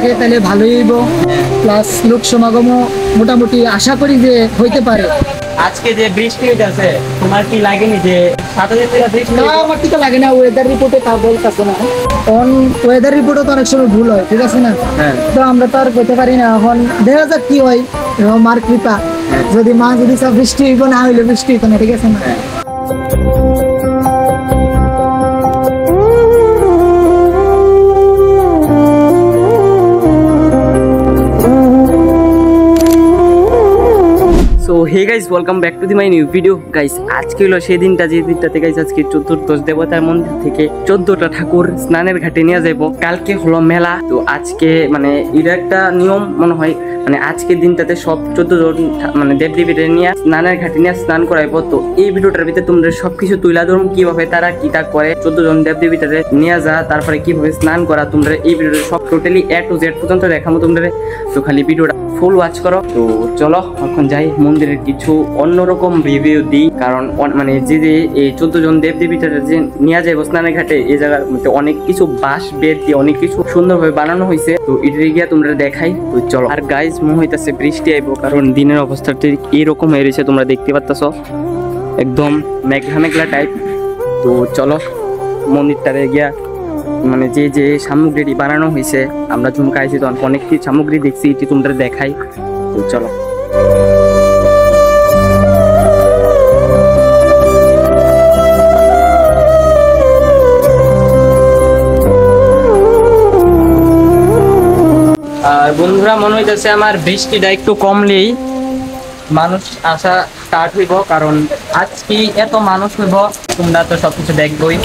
থাকে তাহলে ভালোই হইব, প্লাস লোক সমাগমও মোটামুটি আশা করি যে হইতে পারে। আজকে যে বৃষ্টি হইতেছে তোমার কি লাগেনি যে 7,000 টাকা বৃষ্টি? না, আমার কি তো লাগে না, ওয়েদার রিপোর্টে তা বলতেছে না। এখন ওয়েদার রিপোর্টও তো অনেক সময় ভুল হয়, ঠিক আছে না? তো আমরা তো আর করতে পারি না। এখন দেখা যাক কি হয়, মার কৃপা। যদি মা যদি সব বৃষ্টি হইব, না হইলে বৃষ্টি হইতো না, ঠিক আছে না? So hey guys, welcome back to the my new video guys. আজকে হলো সেই দিনটা যে দিনটাতে গাইস আজকে চতুর্দশ দেবতার মন্দির থেকে 14টা ঠাকুর স্নানের ঘাটে নিয়ে যাবো। কালকে হলো মেলা, তো আজকে মানে এটা একটা নিয়ম মনে হয়, মানে আজকের দিনটাতে সব 14 জন মানে দেবদেবীদের নিয়ে স্নানের ঘাটে নিয়ে স্নান করাইবো। তো এই ভিডিওটার ভিতরে তোমরা সবকিছু তুইলা ধরুন, কিভাবে তারা কি তা করে 14 জন দেবদেবীদের নিয়ে যা, তারপরে কিভাবে স্নান করা, তোমরা এই ভিডিওটা সব টোটালি A to Z পর্যন্ত দেখাবো তোমরা। তো খালি ভিডিওটা ফুল ওয়াচ করো। তো চলো এখন যাই মন্দিরের কিছু অন্যরকম রিভিউ দিই, কারণ মানে যে এই 14 জন দেবদেবীটা যে নিয়ে যাবো স্নানের ঘাটে, এই জায়গার মধ্যে অনেক কিছু বাঁশ বেত দিয়ে অনেক কিছু সুন্দরভাবে বানানো হয়েছে। তো এটা গিয়ে তোমরা দেখাই। তো চলো। আর গাইজ মনে হইতেছে বৃষ্টি আইবো, কারণ দিনের অবস্থাটা এরকম হয়ে রয়েছে, তোমরা দেখতে পাচ্ছ একদম মেঘলা মেঘলা টাইপ। তো চলো মন্দিরটারে গিয়া মানে যে যে সামগ্রী বানানো হয়েছে, আমরা ঝুমকাইছি তো অনেক কিছু সামগ্রী দেখছি, এটি তোমরা দেখাই। তো চলো। আর বন্ধুরা মনে হইতেছে আমার বৃষ্টিটা একটু কমলেই মানুষ আসা স্টার্ট হইব, কারণ আজকে এত মানুষ হইব, তোমরা তো সবকিছু দেখবই।